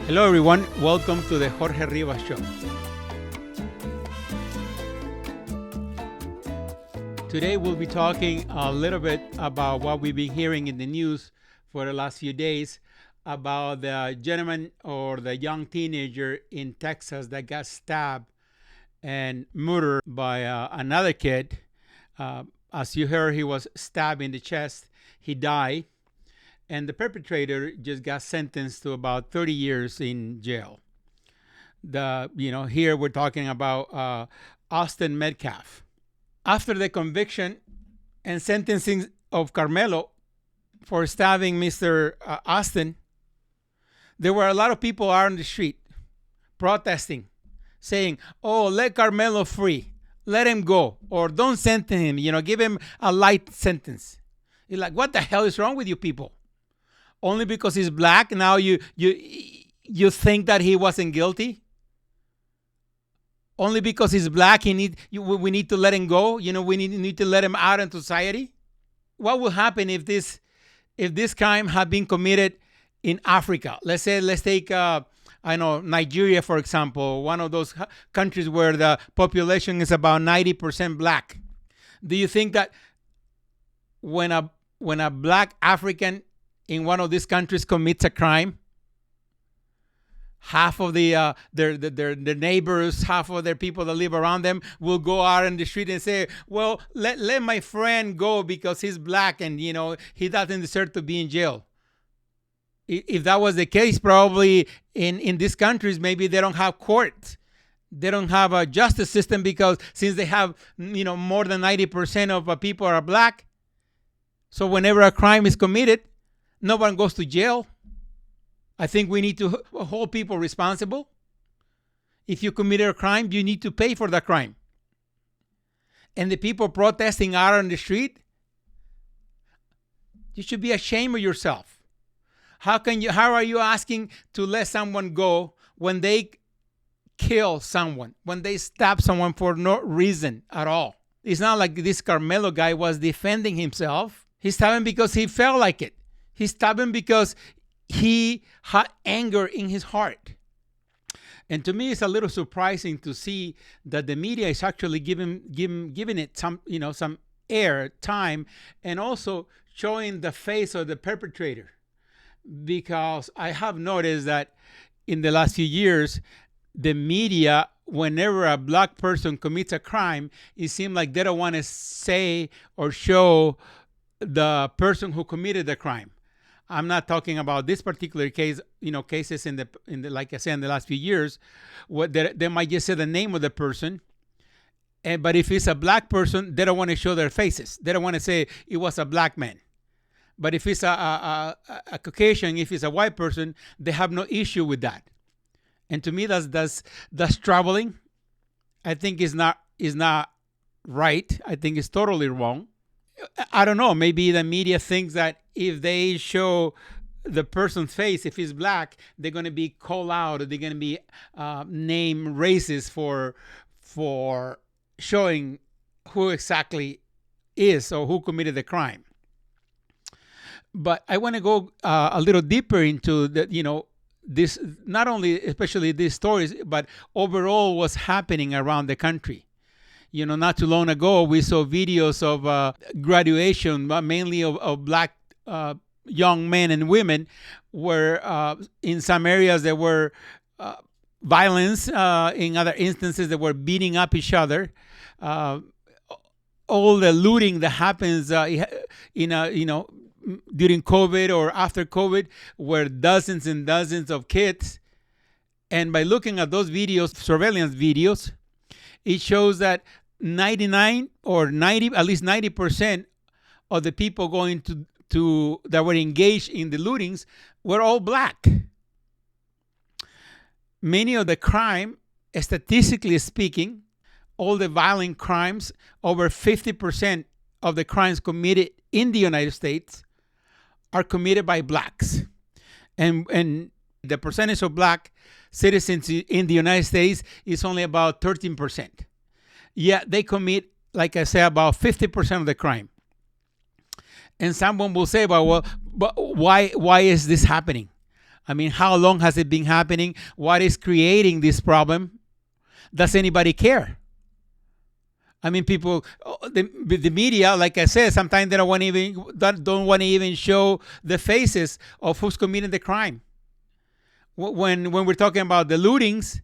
Hello everyone, welcome to the Jorge Rivas Show. Today we'll be talking a little bit about what we've been hearing in the news for the last few days about the gentleman or the young teenager in Texas that got stabbed and murdered by another kid. As you heard, he was stabbed in the chest. He died. And the perpetrator just got sentenced to about 30 years in jail. Here we're talking about Austin Metcalf. After the conviction and sentencing of Karmelo for stabbing Mr. Austin, there were a lot of people out on the street protesting, saying, "Oh, let Karmelo free, let him go, or don't sentence him. Give him a light sentence." You're like, what the hell is wrong with you people? Only because he's black, now you think that he wasn't guilty? Only because he's black, we need to let him go? We need to let him out in society? What will happen if this crime had been committed in Africa? Let's take Nigeria, for example, one of those countries where the population is about 90% black. Do you think that when a black African in one of these countries commits a crime, half of their neighbors, half of their people that live around them will go out in the street and say, well, let my friend go because he's black and he doesn't deserve to be in jail? If that was the case, probably in these countries, maybe they don't have courts. They don't have a justice system because since they have more than 90% of people are black, so whenever a crime is committed, no one goes to jail. I think we need to hold people responsible. If you committed a crime, you need to pay for that crime. And the people protesting out on the street, you should be ashamed of yourself. How are you asking to let someone go when they kill someone, when they stab someone for no reason at all? It's not like this Karmelo guy was defending himself. He stabbed him because he felt like it. He stabbed him because he had anger in his heart. And to me, it's a little surprising to see that the media is actually giving it some air time and also showing the face of the perpetrator. Because I have noticed that in the last few years, the media, whenever a black person commits a crime, it seems like they don't want to say or show the person who committed the crime. I'm not talking about this particular case, cases in the like I said, in the last few years, they might just say the name of the person. But if it's a black person, they don't want to show their faces. They don't want to say it was a black man. But if it's a Caucasian, if it's a white person, they have no issue with that. And to me, that's troubling. I think is not right. I think it's totally wrong. I don't know. Maybe the media thinks that if they show the person's face, if he's black, they're going to be called out, or they're going to be named racist for showing who exactly is or who committed the crime. But I want to go a little deeper into this, not only especially these stories, but overall what's happening around the country. Not too long ago, we saw videos of graduation, mainly of black young men and women, where in some areas there were violence. In other instances, they were beating up each other. All the looting that happens during COVID or after COVID, were dozens and dozens of kids. And by looking at those videos, surveillance videos, it shows that 99 or 90, at least 90% of the people going to that were engaged in the lootings were all black. Many of the crime, statistically speaking, all the violent crimes, over 50% of the crimes committed in the United States are committed by blacks. And the percentage of black citizens in the United States is only about 13%. Yet they commit, like I said, about 50% of the crime. And someone will say, well, but why is this happening? I mean, how long has it been happening? What is creating this problem? Does anybody care? I mean, people, the media, like I said, sometimes they don't want to even show the faces of who's committing the crime. When we're talking about the lootings,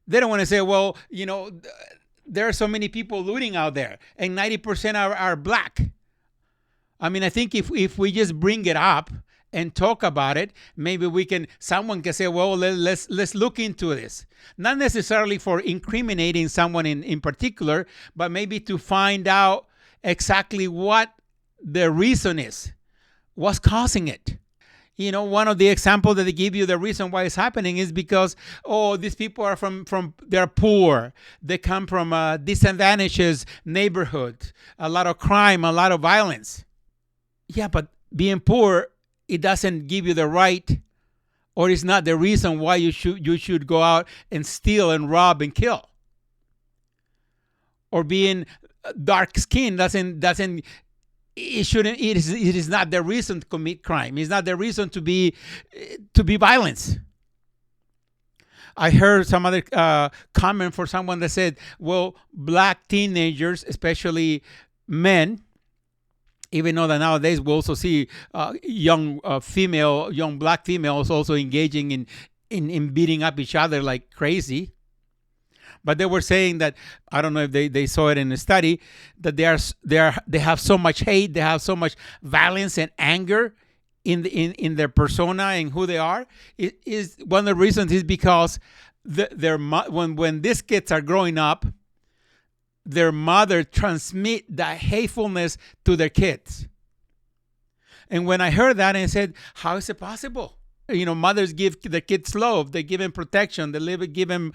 they don't want to say, well, there are so many people looting out there, and 90% are black. I mean, I think if we just bring it up and talk about it, maybe someone can say, well, let's look into this. Not necessarily for incriminating someone in particular, but maybe to find out exactly what the reason is, what's causing it. One of the examples that they give you, the reason why it's happening is because, these people are they're poor. They come from a disadvantaged neighborhood, a lot of crime, a lot of violence. Yeah, but being poor, it doesn't give you the right, or it's not the reason why you should go out and steal and rob and kill. Or being dark skinned it is not the reason to commit crime. It's not the reason to be violence. I heard some other comment for someone that said, well, black teenagers, especially men, even though that nowadays we also see young black females also engaging in beating up each other like crazy. But they were saying that, I don't know if they saw it in the study, that they have so much hate, they have so much violence and anger in their persona and who they are. It is one of the reasons is because when these kids are growing up, their mother transmit that hatefulness to their kids. And when I heard that, I said, how is it possible? Mothers give their kids love, they give them protection, they give them,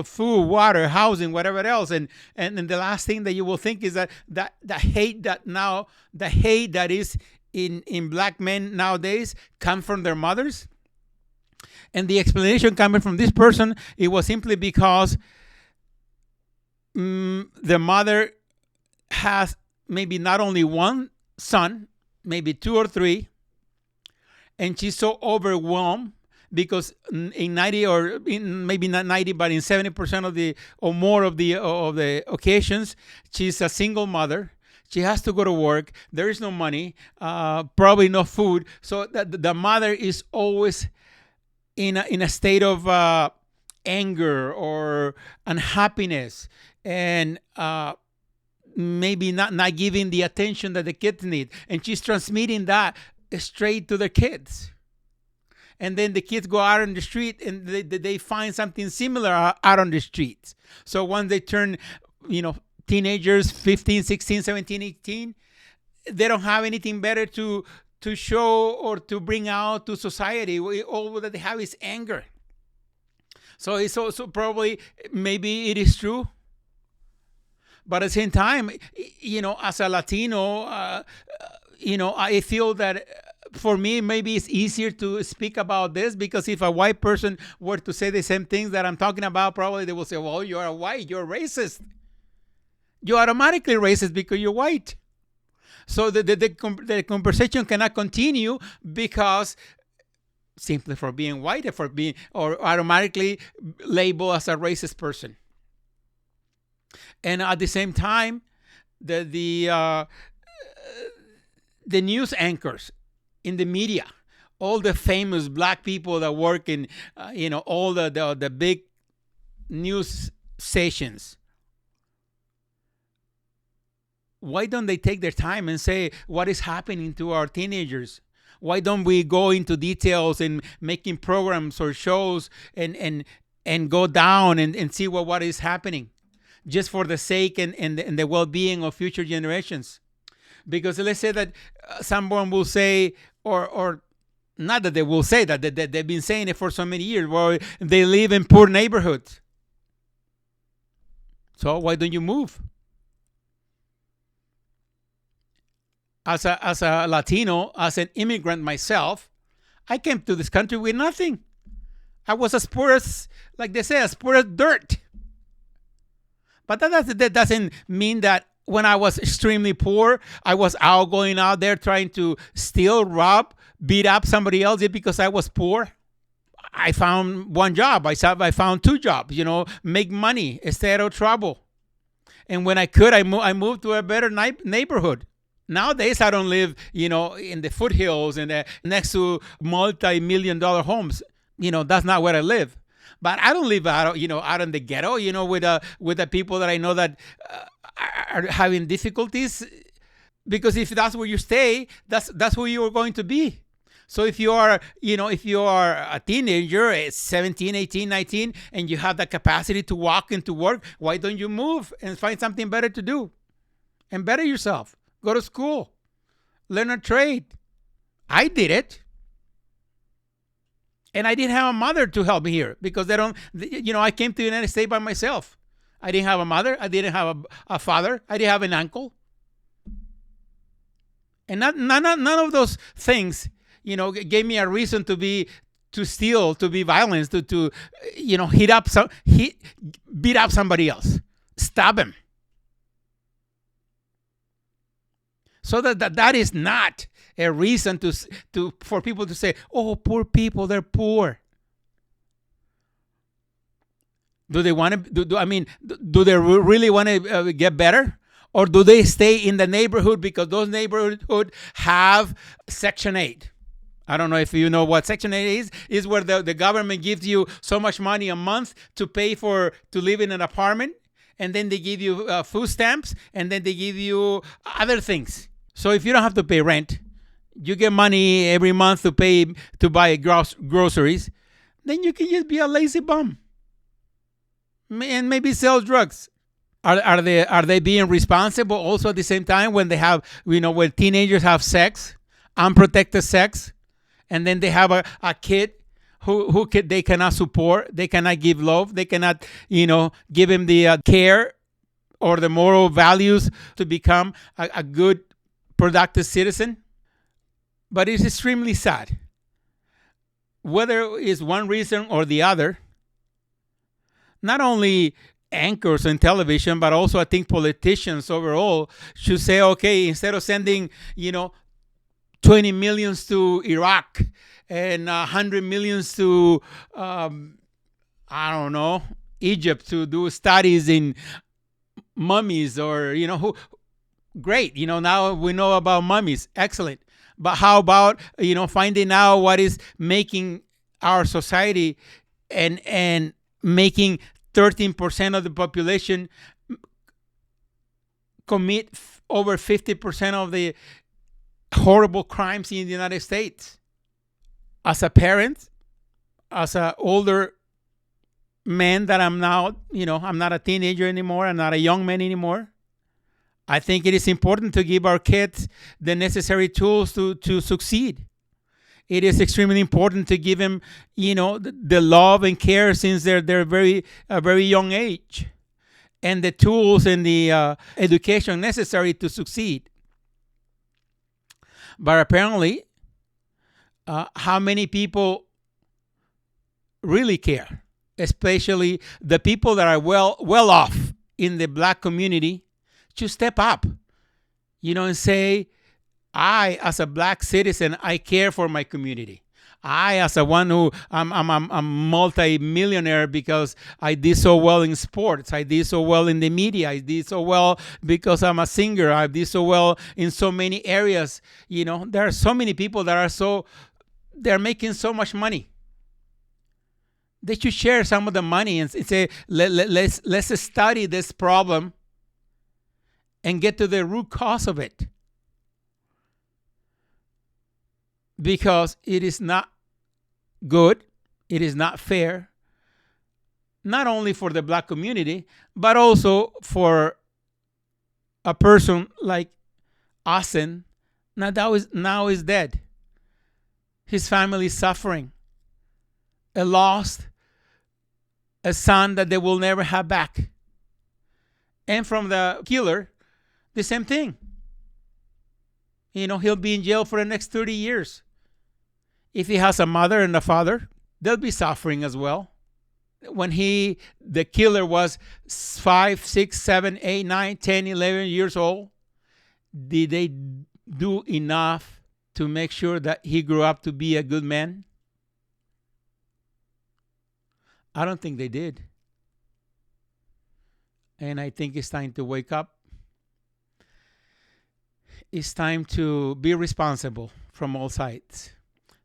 food, water, housing, whatever else. And the last thing that you will think is that the hate that is in black men nowadays come from their mothers. And the explanation coming from this person, it was simply because the mother has maybe not only one son, maybe two or three, and she's so overwhelmed because in 90 or maybe not 90, but in 70% of the or more of the occasions, she's a single mother. She has to go to work. There is no money, probably no food. So the mother is always in a state of anger or unhappiness, and maybe not giving the attention that the kids need. And she's transmitting that straight to the kids. And then the kids go out on the street and they find something similar out on the streets. So once they turn, teenagers, 15, 16, 17, 18, they don't have anything better to show or to bring out to society. All that they have is anger. So it's also probably, maybe it is true. But at the same time, as a Latino, I feel that for me, maybe it's easier to speak about this, because if a white person were to say the same things that I'm talking about, probably they will say, well, you're a white, you're racist. You're automatically racist because you're white. So the conversation cannot continue because simply for being white or automatically labeled as a racist person. And at the same time, the news anchors in the media, all the famous black people that work in, all the big news stations, why don't they take their time and say what is happening to our teenagers? Why don't we go into details in making programs or shows and go down and see what is happening, just for the sake and the well-being of future generations? Because let's say that someone will say, or not that they will say that, they've been saying it for so many years, well, they live in poor neighborhoods. So why don't you move? As a Latino, as an immigrant myself, I came to this country with nothing. I was as poor as, like they say, as poor as dirt. But that doesn't mean that when I was extremely poor, I was going out there trying to steal, rob, beat up somebody else because I was poor. I found one job. I found two jobs, make money, stay out of trouble. And when I could, I moved to a better neighborhood. Nowadays, I don't live, in the foothills and next to multi-million-dollar homes. That's not where I live. But I don't live out in the ghetto, with the people that I know that are having difficulties. Because if that's where you stay, that's who you are going to be. So if you are a teenager, 17, 18, 19, and you have the capacity to walk into work, why don't you move and find something better to do and better yourself? Go to school, learn a trade. I did it. And I didn't have a mother to help me here because I came to the United States by myself. I didn't have a mother. I didn't have a father. I didn't have an uncle. And none of those things, gave me a reason to steal, to be violent, to beat up somebody else, stab him. So that is not a reason for people to say, "Oh, poor people, they're poor." Do they want to? Do they really want to get better? Or do they stay in the neighborhood because those neighborhoods have Section 8? I don't know if you know what Section 8 is. Is where the government gives you so much money a month to pay to live in an apartment. And then they give you food stamps. And then they give you other things. So if you don't have to pay rent, you get money every month to buy groceries. Then you can just be a lazy bum. And maybe sell drugs. Are they being responsible also at the same time when they have, when teenagers have sex, unprotected sex, and then they have a kid who they cannot support, they cannot give love, they cannot, give him the care or the moral values to become a good, productive citizen? But it's extremely sad. Whether it's one reason or the other, not only anchors on television, but also I think politicians overall should say, okay, instead of sending, 20 millions to Iraq and 100 millions to, I don't know, Egypt to do studies in mummies or, great. Now we know about mummies. Excellent. But how about, finding out what is making our society and making 13% of the population commit over 50% of the horrible crimes in the United States. As a parent, as an older man that I'm now, I'm not a teenager anymore, I'm not a young man anymore, I think it is important to give our kids the necessary tools to succeed. It is extremely important to give them, the love and care since they're very young age, and the tools and the education necessary to succeed. But apparently, how many people really care, especially the people that are well off in the Black community, to step up, and say, I, as a Black citizen, I care for my community. I, as a one who I'm multi-millionaire because I did so well in sports. I did so well in the media. I did so well because I'm a singer. I did so well in so many areas. There are so many people that they're making so much money. They should share some of the money and say, let's study this problem and get to the root cause of it. Because it is not good, it is not fair, not only for the Black community, but also for a person like Austin, now is dead. His family is suffering. Lost a son that they will never have back. And from the killer, the same thing. He'll be in jail for the next 30 years. If he has a mother and a father, they'll be suffering as well. When the killer was 5, 6, 7, 8, 9, 10, 11 years old, did they do enough to make sure that he grew up to be a good man? I don't think they did. And I think it's time to wake up. It's time to be responsible from all sides.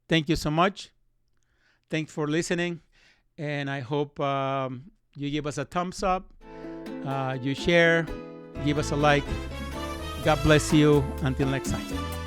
Thank you so much. Thanks for listening. And I hope you give us a thumbs up, you share, give us a like. God bless you. Until next time.